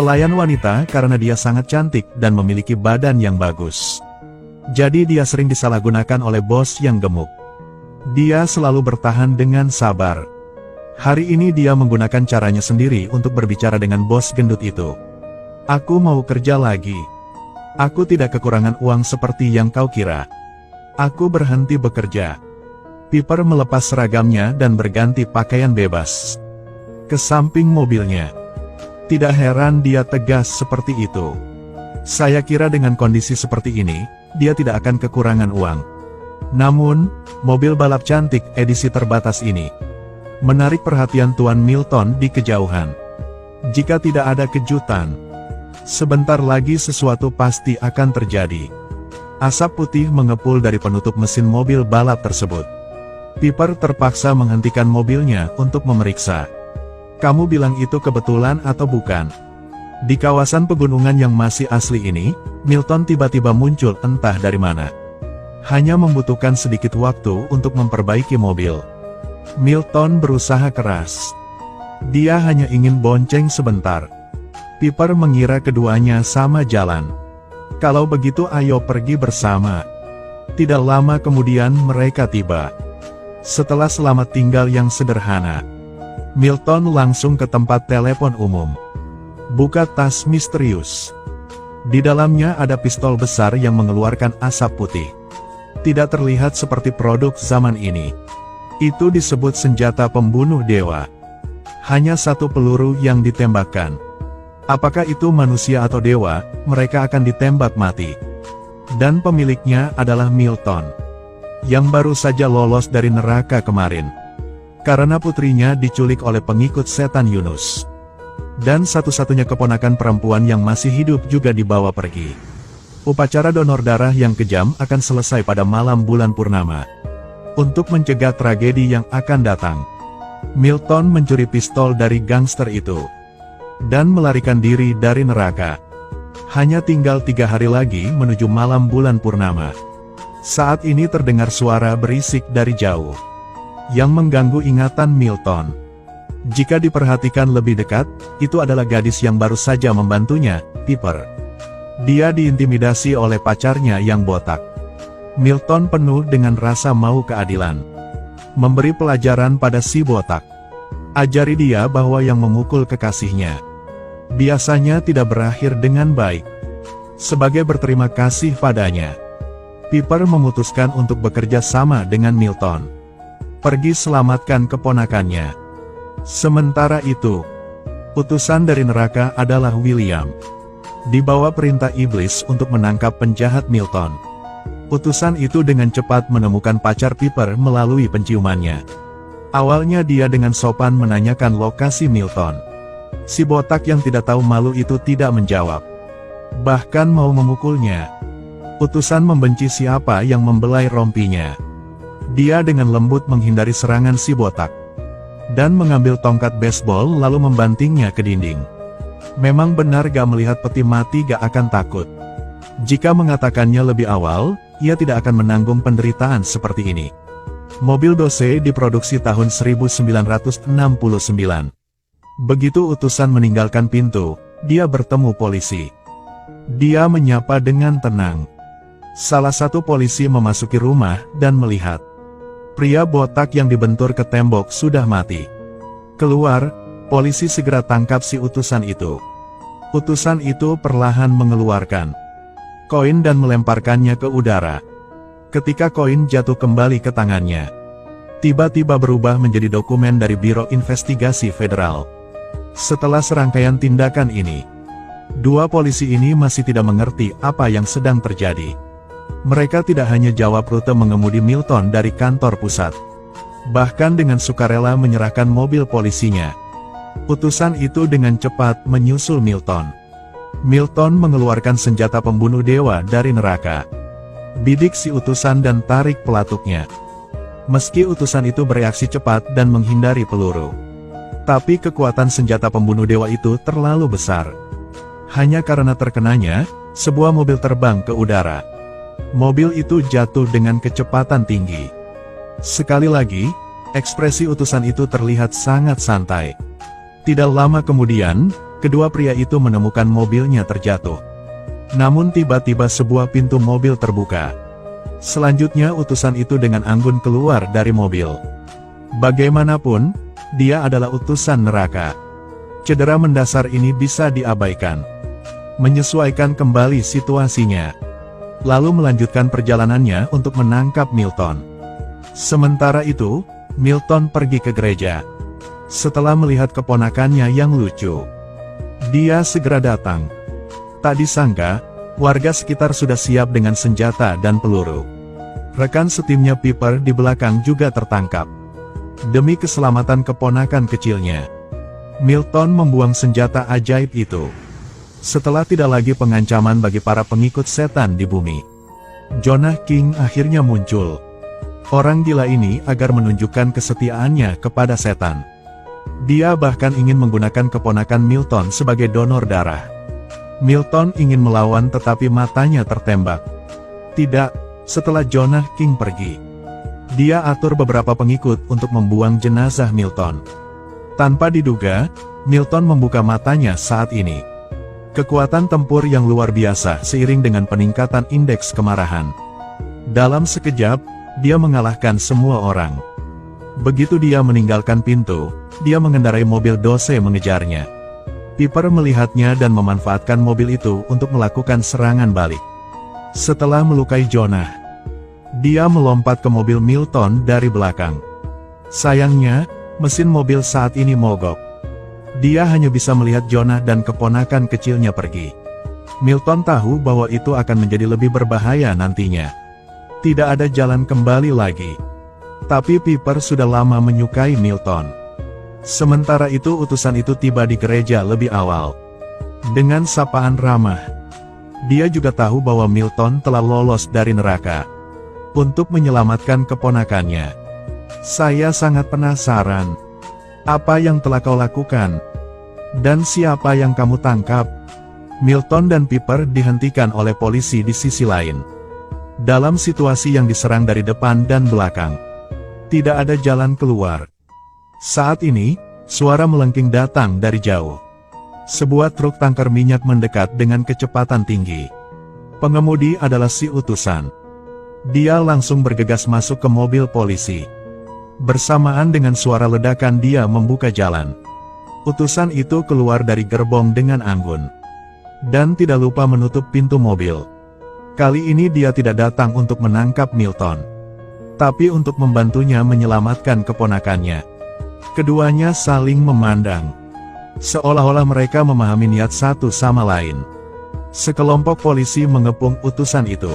Pelayan wanita karena dia sangat cantik dan memiliki badan yang bagus. Jadi dia sering disalahgunakan oleh bos yang gemuk. Dia selalu bertahan dengan sabar. Hari ini dia menggunakan caranya sendiri untuk berbicara dengan bos gendut itu. Aku mau kerja lagi. Aku tidak kekurangan uang seperti yang kau kira. Aku berhenti bekerja. Piper melepas seragamnya dan berganti pakaian bebas. Ke samping mobilnya. Tidak heran dia tegas seperti itu. Saya kira dengan kondisi seperti ini, dia tidak akan kekurangan uang. Namun, mobil balap cantik edisi terbatas ini menarik perhatian Tuan Milton di kejauhan. Jika tidak ada kejutan, sebentar lagi sesuatu pasti akan terjadi. Asap putih mengepul dari penutup mesin mobil balap tersebut. Piper terpaksa menghentikan mobilnya untuk memeriksa. Kamu bilang itu kebetulan atau bukan? Di kawasan pegunungan yang masih asli ini, Milton tiba-tiba muncul entah dari mana. Hanya membutuhkan sedikit waktu untuk memperbaiki mobil. Milton berusaha keras. Dia hanya ingin bonceng sebentar. Piper mengira keduanya sama jalan. Kalau begitu ayo pergi bersama. Tidak lama kemudian mereka tiba. Setelah selamat tinggal yang sederhana, Milton langsung ke tempat telepon umum. Buka tas misterius. Di dalamnya ada pistol besar yang mengeluarkan asap putih. Tidak terlihat seperti produk zaman ini. Itu disebut senjata pembunuh dewa. Hanya satu peluru yang ditembakkan. Apakah itu manusia atau dewa, mereka akan ditembak mati. Dan pemiliknya adalah Milton, yang baru saja lolos dari neraka kemarin. Karena putrinya diculik oleh pengikut setan Yunus. Dan satu-satunya keponakan perempuan yang masih hidup juga dibawa pergi. Upacara donor darah yang kejam akan selesai pada malam bulan purnama. Untuk mencegah tragedi yang akan datang, Milton mencuri pistol dari gangster itu. Dan melarikan diri dari neraka. Hanya tinggal 3 hari lagi menuju malam bulan purnama. Saat ini terdengar suara berisik dari jauh yang mengganggu ingatan Milton. Jika diperhatikan lebih dekat, itu adalah gadis yang baru saja membantunya, Piper. Dia diintimidasi oleh pacarnya yang botak. Milton penuh dengan rasa mau keadilan. Memberi pelajaran pada si botak. Ajari dia bahwa yang memukul kekasihnya biasanya tidak berakhir dengan baik. Sebagai berterima kasih padanya, Piper memutuskan untuk bekerja sama dengan Milton. Pergi selamatkan keponakannya. Sementara itu, utusan dari neraka adalah William. Dibawa perintah iblis untuk menangkap penjahat Milton. Utusan itu dengan cepat menemukan pacar Piper melalui penciumannya. Awalnya dia dengan sopan menanyakan lokasi Milton. Si botak yang tidak tahu malu itu tidak menjawab. Bahkan mau memukulnya. Utusan membenci siapa yang membelai rompinya. Dia dengan lembut menghindari serangan si botak. Dan mengambil tongkat baseball lalu membantingnya ke dinding. Memang benar gak melihat peti mati gak akan takut. Jika mengatakannya lebih awal, ia tidak akan menanggung penderitaan seperti ini. Mobil Dose diproduksi tahun 1969. Begitu utusan meninggalkan pintu, dia bertemu polisi. Dia menyapa dengan tenang. Salah satu polisi memasuki rumah dan melihat pria botak yang dibentur ke tembok sudah mati. Keluar, polisi segera tangkap si utusan itu. Utusan itu perlahan mengeluarkan koin dan melemparkannya ke udara. Ketika koin jatuh kembali ke tangannya, tiba-tiba berubah menjadi dokumen dari Biro Investigasi Federal. Setelah serangkaian tindakan ini, dua polisi ini masih tidak mengerti apa yang sedang terjadi. Mereka tidak hanya jawab rute mengemudi Milton dari kantor pusat, bahkan dengan sukarela menyerahkan mobil polisinya. Utusan itu dengan cepat menyusul Milton. Milton mengeluarkan senjata pembunuh dewa dari neraka. Bidik si utusan dan tarik pelatuknya. Meski utusan itu bereaksi cepat dan menghindari peluru, tapi kekuatan senjata pembunuh dewa itu terlalu besar. Hanya karena terkenanya, sebuah mobil terbang ke udara. Mobil itu jatuh dengan kecepatan tinggi. Sekali lagi, ekspresi utusan itu terlihat sangat santai. Tidak lama kemudian, kedua pria itu menemukan mobilnya terjatuh. Namun tiba-tiba sebuah pintu mobil terbuka. Selanjutnya utusan itu dengan anggun keluar dari mobil. Bagaimanapun, dia adalah utusan neraka. Cedera mendasar ini bisa diabaikan. Menyesuaikan kembali situasinya. Lalu melanjutkan perjalanannya untuk menangkap Milton. Sementara itu, Milton pergi ke gereja. Setelah melihat keponakannya yang lucu, dia segera datang. Tak disangka, warga sekitar sudah siap dengan senjata dan peluru. Rekan setimnya Piper di belakang juga tertangkap. Demi keselamatan keponakan kecilnya, Milton membuang senjata ajaib itu. Setelah tidak lagi pengancaman bagi para pengikut setan di bumi, Jonah King akhirnya muncul. Orang gila ini agar menunjukkan kesetiaannya kepada setan. Dia bahkan ingin menggunakan keponakan Milton sebagai donor darah. Milton ingin melawan tetapi matanya tertembak. Tidak, setelah Jonah King pergi, dia atur beberapa pengikut untuk membuang jenazah Milton. Tanpa diduga, Milton membuka matanya saat ini. Kekuatan tempur yang luar biasa seiring dengan peningkatan indeks kemarahan. Dalam sekejap, dia mengalahkan semua orang. Begitu dia meninggalkan pintu, dia mengendarai mobil Dose mengejarnya. Piper melihatnya dan memanfaatkan mobil itu untuk melakukan serangan balik. Setelah melukai Jonah, dia melompat ke mobil Milton dari belakang. Sayangnya, mesin mobil saat ini mogok. Dia hanya bisa melihat Jonah dan keponakan kecilnya pergi. Milton tahu bahwa itu akan menjadi lebih berbahaya nantinya. Tidak ada jalan kembali lagi. Tapi Piper sudah lama menyukai Milton. Sementara itu utusan itu tiba di gereja lebih awal. Dengan sapaan ramah, dia juga tahu bahwa Milton telah lolos dari neraka untuk menyelamatkan keponakannya. Saya sangat penasaran. Apa yang telah kau lakukan? Dan siapa yang kamu tangkap? Milton dan Piper dihentikan oleh polisi di sisi lain. Dalam situasi yang diserang dari depan dan belakang, tidak ada jalan keluar. Saat ini, suara melengking datang dari jauh. Sebuah truk tangker minyak mendekat dengan kecepatan tinggi. Pengemudi adalah si utusan. Dia langsung bergegas masuk ke mobil polisi. Bersamaan dengan suara ledakan dia membuka jalan. Utusan itu keluar dari gerbong dengan anggun. Dan tidak lupa menutup pintu mobil. Kali ini dia tidak datang untuk menangkap Milton, tapi untuk membantunya menyelamatkan keponakannya. Keduanya saling memandang. Seolah-olah mereka memahami niat satu sama lain. Sekelompok polisi mengepung utusan itu.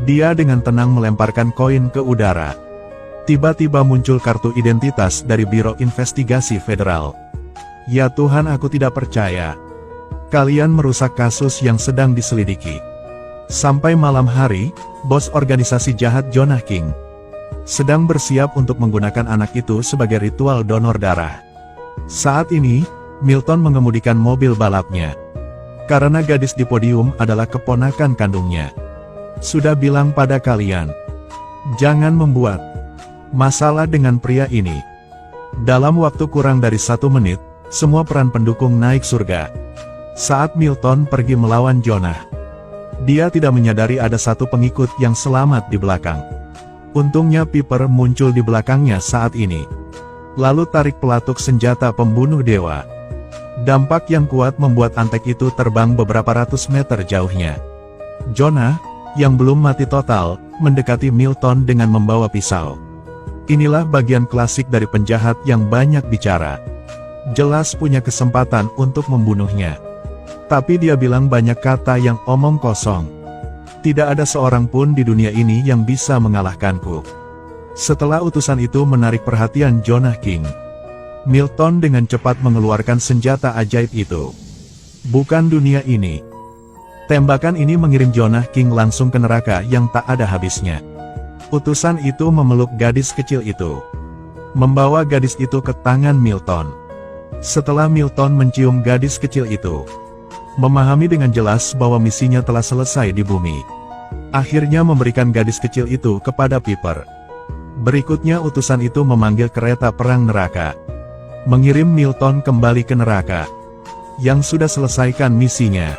Dia dengan tenang melemparkan koin ke udara. Tiba-tiba muncul kartu identitas dari Biro Investigasi Federal. Ya Tuhan, aku tidak percaya. Kalian merusak kasus yang sedang diselidiki. Sampai malam hari, bos organisasi jahat Jonah King sedang bersiap untuk menggunakan anak itu sebagai ritual donor darah. Saat ini, Milton mengemudikan mobil balapnya. Karena gadis di podium adalah keponakan kandungnya. Sudah bilang pada kalian, jangan membuat masalah dengan pria ini. Dalam waktu kurang dari 1 menit, semua peran pendukung naik surga. Saat Milton pergi melawan Jonah, dia tidak menyadari ada satu pengikut yang selamat di belakang. Untungnya Piper muncul di belakangnya saat ini. Lalu tarik pelatuk senjata pembunuh dewa. Dampak yang kuat membuat antek itu terbang beberapa ratus meter jauhnya. Jonah, yang belum mati total, mendekati Milton dengan membawa pisau. Inilah bagian klasik dari penjahat yang banyak bicara. Jelas punya kesempatan untuk membunuhnya. Tapi dia bilang banyak kata yang omong kosong. Tidak ada seorang pun di dunia ini yang bisa mengalahkanku. Setelah utusan itu menarik perhatian Jonah King, Milton dengan cepat mengeluarkan senjata ajaib itu. Bukan dunia ini. Tembakan ini mengirim Jonah King langsung ke neraka yang tak ada habisnya. Utusan itu memeluk gadis kecil itu, membawa gadis itu ke tangan Milton. Setelah Milton mencium gadis kecil itu, memahami dengan jelas bahwa misinya telah selesai di bumi, akhirnya memberikan gadis kecil itu kepada Piper. Berikutnya utusan itu memanggil kereta perang neraka, mengirim Milton kembali ke neraka. yang sudah selesaikan misinya.